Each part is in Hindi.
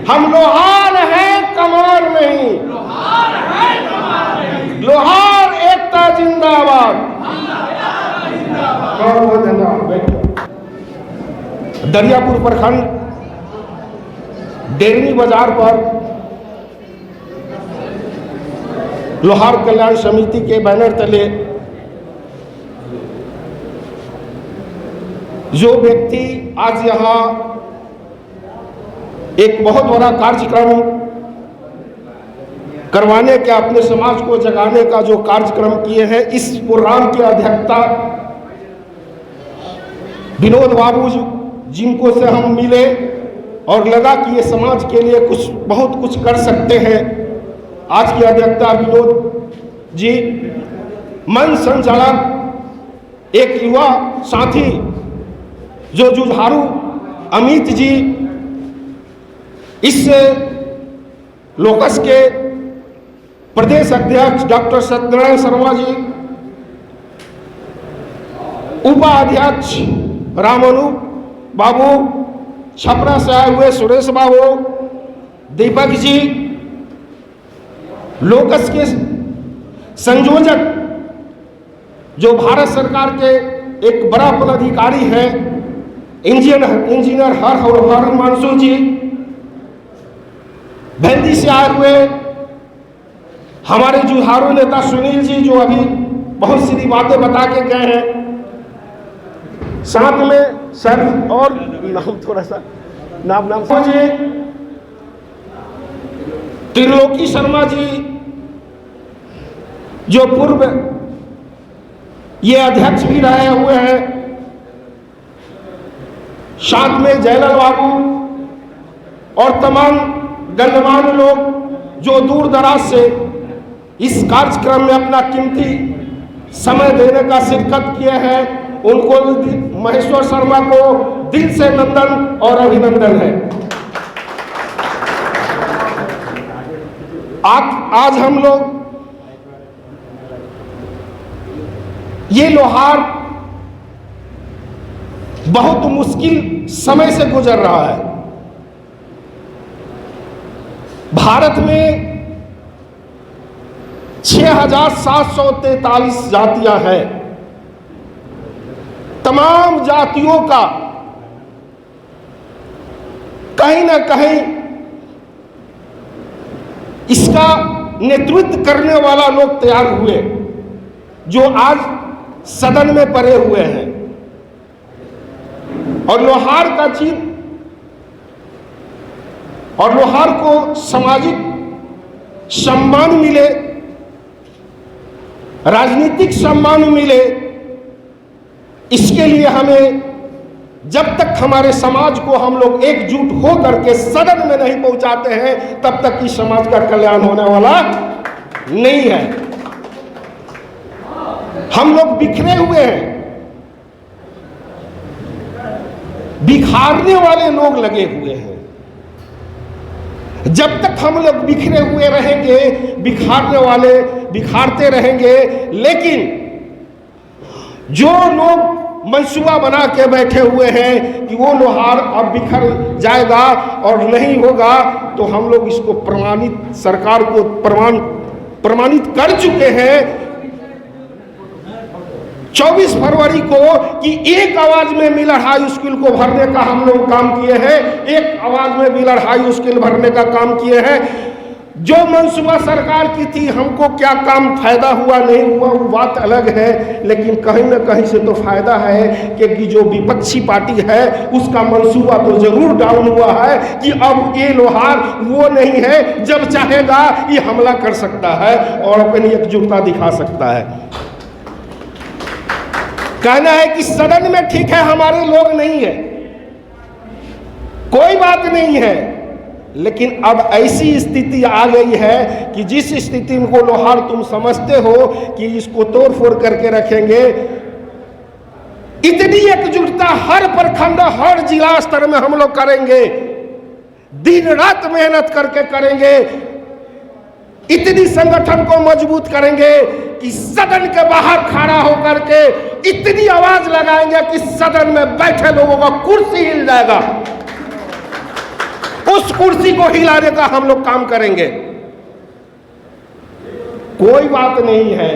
हम लोहार हैं, कमार नहीं। लोहार एकता जिंदाबाद। दरियापुर प्रखंड डेरनी बाजार पर लोहार कल्याण समिति के बैनर तले जो व्यक्ति आज यहाँ एक बहुत बड़ा कार्यक्रम करवाने के, अपने समाज को जगाने का जो कार्यक्रम किए हैं, इस प्रोग्राम की अध्यक्षता विनोद बाबू जिनको से हम मिले और लगा कि ये समाज के लिए बहुत कुछ कर सकते हैं। आज की अध्यक्षता विनोद जी, मंच संचालक एक युवा साथी जो जुझारू अमित जी, इस लोकस के प्रदेश अध्यक्ष डॉक्टर सत्यनारायण शर्मा जी, उपाध्यक्ष रामानु बाबू, छपरा से आए हुए सुरेश बाबू, दीपक जी, लोकस के संयोजक जो भारत सरकार के एक बड़ा पदाधिकारी है, इंजीनियर हर मानसू जी, भेंदी से आए हुए हमारे जुझारू नेता सुनील जी जो अभी बहुत सी बातें बता के गए हैं, साथ में सर और नाम थोड़ा सा नाम जी, त्रिलोकी शर्मा जी जो पूर्व ये अध्यक्ष भी रहे हुए हैं, साथ में जयलाल बाबू और तमाम गणमान्य लोग जो दूर दराज से इस कार्यक्रम में अपना कीमती समय देने का शिरकत किए हैं, उनको महेश्वर शर्मा को दिल से नंदन और अभिनंदन है। आज हम लोग ये लोहार बहुत मुश्किल समय से गुजर रहा है। भारत में 6,743 जातियां हैं। तमाम जातियों का कहीं ना कहीं इसका नेतृत्व करने वाला लोग तैयार हुए जो आज सदन में पड़े हुए हैं। और लोहार का चिन्ह और लोहार को सामाजिक सम्मान मिले, राजनीतिक सम्मान मिले, इसके लिए हमें जब तक हमारे समाज को हम लोग एकजुट हो करके सदन में नहीं पहुंचाते हैं, तब तक इस समाज का कल्याण होने वाला नहीं है। हम लोग बिखरे हुए हैं, बिखारने वाले लोग लगे हुए हैं। जब तक हम लोग बिखरे हुए रहेंगे, बिखारने वाले बिखारते रहेंगे, लेकिन जो लोग मंसूबा बना के बैठे हुए हैं कि वो लोहार अब बिखर जाएगा और नहीं होगा, तो हम लोग इसको प्रमाणित, सरकार को प्रमाणित कर चुके हैं 24 फरवरी को कि एक आवाज में मिलर हाई स्कूल को भरने का हम लोग काम किए हैं, एक आवाज में मिलर हाई स्कूल भरने का काम किए हैं। जो मंसूबा सरकार की थी, हमको क्या काम फायदा हुआ नहीं हुआ वो बात अलग है, लेकिन कहीं ना कहीं से तो फायदा है कि जो विपक्षी पार्टी है उसका मंसूबा तो जरूर डाउन हुआ है कि अब ये लोहार वो नहीं है, जब चाहेगा ये हमला कर सकता है और अपनी एकजुटता दिखा सकता है। कहना है कि सदन में ठीक है हमारे लोग नहीं है, कोई बात नहीं है, लेकिन अब ऐसी स्थिति आ गई है कि जिस स्थिति को लोहार तुम समझते हो कि इसको तोड़ फोड़ करके रखेंगे, इतनी एकजुटता हर प्रखंड हर जिला स्तर में हम लोग करेंगे, दिन रात मेहनत करके करेंगे, इतनी संगठन को मजबूत करेंगे कि सदन के बाहर खड़ा होकर के इतनी आवाज लगाएंगे कि सदन में बैठे लोगों का कुर्सी हिल जाएगा। उस कुर्सी को हिलाने का हम लोग काम करेंगे। कोई बात नहीं है,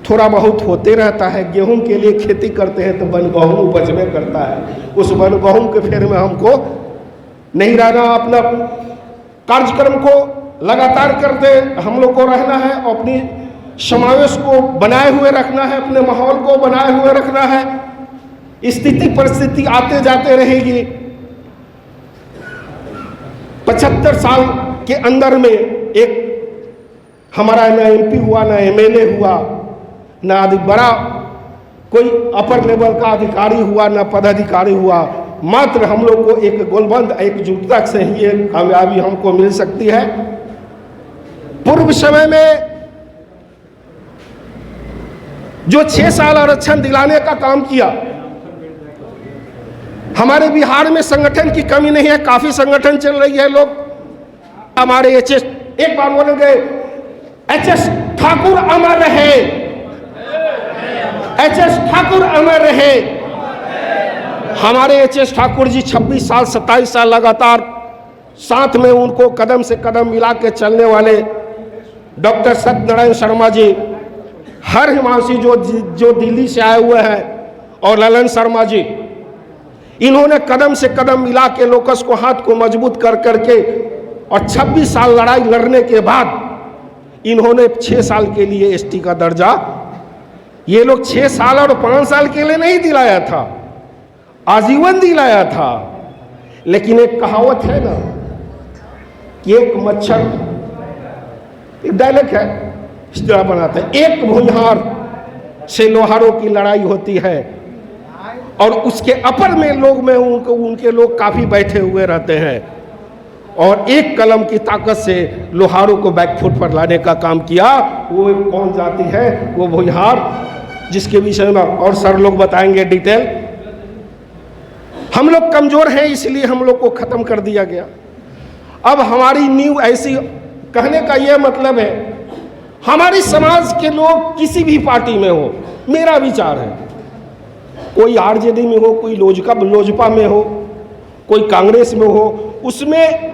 थोड़ा बहुत होते रहता है। गेहूं के लिए खेती करते हैं तो वन गेहूं उपज में करता है, उस वन गेहूं के फेर में हमको नहीं रहना, अपना कार्यक्रम को लगातार करते हम लोग को रहना है, अपनी समावेश को बनाए हुए रखना है, अपने माहौल को बनाए हुए रखना है। स्थिति परिस्थिति आते जाते रहेगी। 75 साल के अंदर में एक हमारा ना MP हुआ, ना MLA हुआ, ना बड़ा कोई अपर लेवल का अधिकारी हुआ, ना पदाधिकारी हुआ। मात्र हम लोग को एक गोलबंद एकजुटता से ही ये कामयाबी हमको मिल सकती है। पूर्व समय में जो 6 साल आरक्षण दिलाने का काम किया, हमारे बिहार में संगठन की कमी नहीं है, काफी संगठन चल रही है। लोग हमारे HS, एक बार बोलेंगे HS ठाकुर अमर रहे, HS ठाकुर अमर रहे। हमारे HS ठाकुर जी 26 साल 27 साल लगातार साथ में उनको कदम से कदम मिला के चलने वाले डॉक्टर सत्यनारायण शर्मा जी, हर हिमांशी जो दिल्ली से आए हुए हैं, और ललन शर्मा जी, इन्होंने कदम से कदम मिला के लोकस को हाथ को मजबूत कर करके और 26 साल लड़ाई लड़ने के बाद इन्होंने 6 साल के लिए ST का दर्जा, ये लोग 6 साल और 5 साल के लिए नहीं दिलाया था, आजीवन दिलाया था। लेकिन एक कहावत है ना कि एक मच्छर, एक डायलॉग है, इस तरह बनाते हैं, एक भुइंहार से लोहारों की लड़ाई होती है और उसके अपर में लोग में उनके लोग काफी बैठे हुए रहते हैं, और एक कलम की ताकत से लोहारों को बैकफुट पर लाने का काम किया। वो कौन जाती है? वो भुइंहार, जिसके विषय में और सर लोग बताएंगे डिटेल। हम लोग कमजोर हैं, इसलिए हम लोग को खत्म कर दिया गया। अब हमारी नींव ऐसी, कहने का यह मतलब है, हमारे समाज के लोग किसी भी पार्टी में हो, मेरा विचार है, कोई RJD में हो, कोई लोजपा में हो, कोई कांग्रेस में हो, उसमें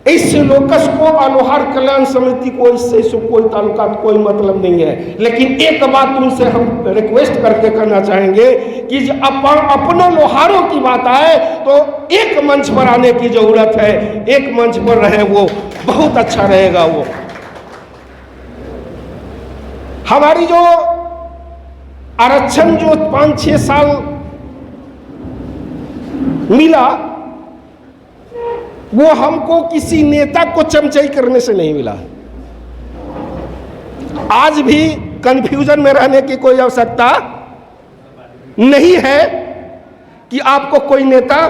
इस लोकस को और लोहार कल्याण समिति को इससे कोई ताल्लुकात, कोई मतलब नहीं है। लेकिन एक बात उनसे हम रिक्वेस्ट करके करना चाहेंगे कि अपनों लोहारों की बात आए तो एक मंच पर आने की जरूरत है, एक मंच पर रहे, वो बहुत अच्छा रहेगा। वो हमारी जो आरक्षण जो 5-6 साल मिला, वो हमको किसी नेता को चमचाई करने से नहीं मिला। आज भी कंफ्यूजन में रहने की कोई आवश्यकता नहीं है कि आपको कोई नेता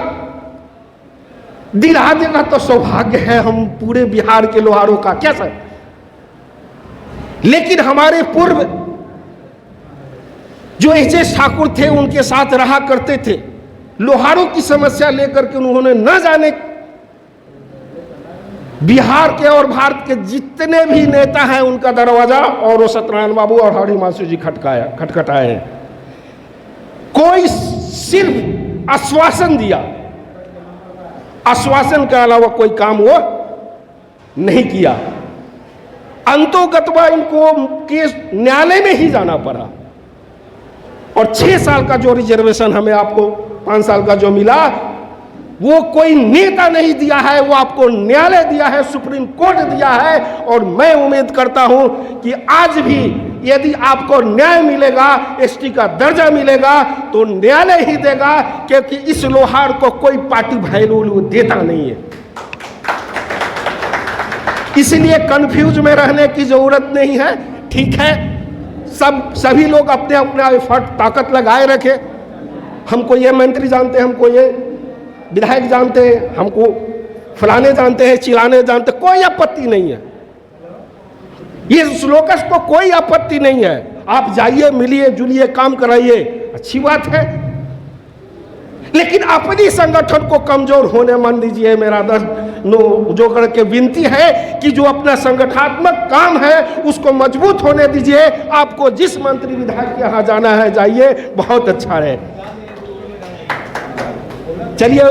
दिला देगा तो सौभाग्य है हम पूरे बिहार के लोहारों का, क्या सर। लेकिन हमारे पूर्व जो HS ठाकुर थे, उनके साथ रहा करते थे, लोहारों की समस्या लेकर के उन्होंने न जाने बिहार के और भारत के जितने भी नेता हैं उनका दरवाजा और सत्यनारायण बाबू और हरि हिमांशु जी खटखटाए हैं। कोई सिर्फ आश्वासन दिया, आश्वासन के अलावा कोई काम वो नहीं किया। अंतोगतवा इनको केस न्यायालय में ही जाना पड़ा, और 6 साल का जो रिजर्वेशन हमें आपको 5 साल का जो मिला, वो कोई नेता नहीं दिया है, वो आपको न्यायालय दिया है, सुप्रीम कोर्ट दिया है। और मैं उम्मीद करता हूं कि आज भी यदि आपको न्याय मिलेगा, ST का दर्जा मिलेगा, तो न्यायालय ही देगा, क्योंकि इस लोहार को कोई पार्टी वैल्यू देता नहीं है। इसलिए कंफ्यूज में रहने की जरूरत नहीं है। ठीक है, सभी लोग अपने अपना एफर्ट ताकत लगाए रखे। हमको ये मंत्री जानते हैं, हमको ये विधायक जानते हैं, हमको फलाने जानते हैं, चिलाने जानते, कोई आपत्ति नहीं है। ये लोकस को कोई आपत्ति नहीं है। आप जाइए, मिलिए जुलिए, काम कराइए, अच्छी बात है। लेकिन अपनी संगठन को कमजोर होने मन दीजिए। मेरा जो करके विनती है कि जो अपना संगठनात्मक काम है उसको मजबूत होने दीजिए। आपको जिस मंत्री विधायक के यहाँ जाना है जाइए, बहुत अच्छा है। चलिए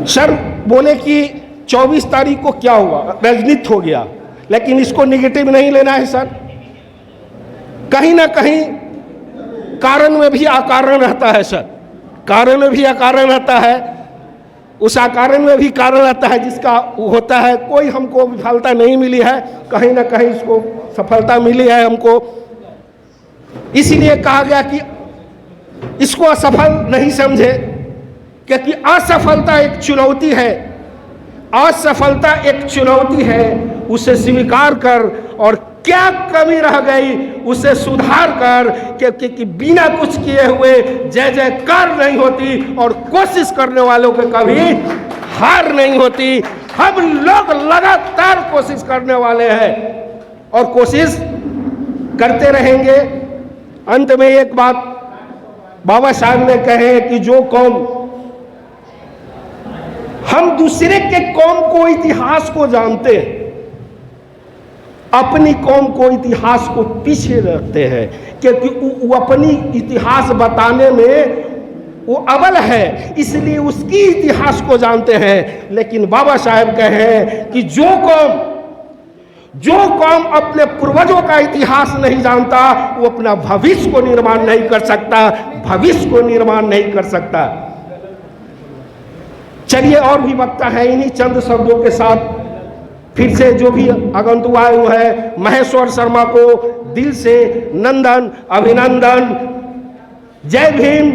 सर बोले कि 24 तारीख को क्या हुआ, राजनीति हो गया, लेकिन इसको निगेटिव नहीं लेना है सर। कहीं ना कहीं कारण में भी अकारण रहता है सर, कारण में भी अकारण रहता है, उस अकारण में भी कारण रहता है जिसका होता है। कोई हमको विफलता नहीं मिली है, कहीं ना कहीं इसको सफलता मिली है हमको। इसलिए कहा गया कि इसको असफल नहीं समझे, क्योंकि असफलता एक चुनौती है, असफलता एक चुनौती है। उसे स्वीकार कर और क्या कमी रह गई उसे सुधार कर, क्योंकि बिना कुछ किए हुए जय जयकार नहीं होती और कोशिश करने वालों के कभी हार नहीं होती। हम लोग लगातार कोशिश करने वाले हैं और कोशिश करते रहेंगे। अंत में एक बात बाबा साहब ने कहे कि जो कौम, हम दूसरे के कौम को इतिहास को जानते हैं, अपनी कौम को इतिहास को पीछे रखते हैं, क्योंकि वो अपनी इतिहास बताने में वो अव्वल है, इसलिए उसकी इतिहास को जानते हैं। लेकिन बाबा साहब कहे कि जो कौम अपने पूर्वजों का इतिहास नहीं जानता वो अपना भविष्य को निर्माण नहीं कर सकता, भविष्य को निर्माण नहीं कर सकता। चलिए, और भी वक्ता है, इन्हीं चंद शब्दों के साथ फिर से जो भी आगंतुक आए हुए हैं, महेश्वर शर्मा को दिल से नंदन, अभिनंदन। जय भीम,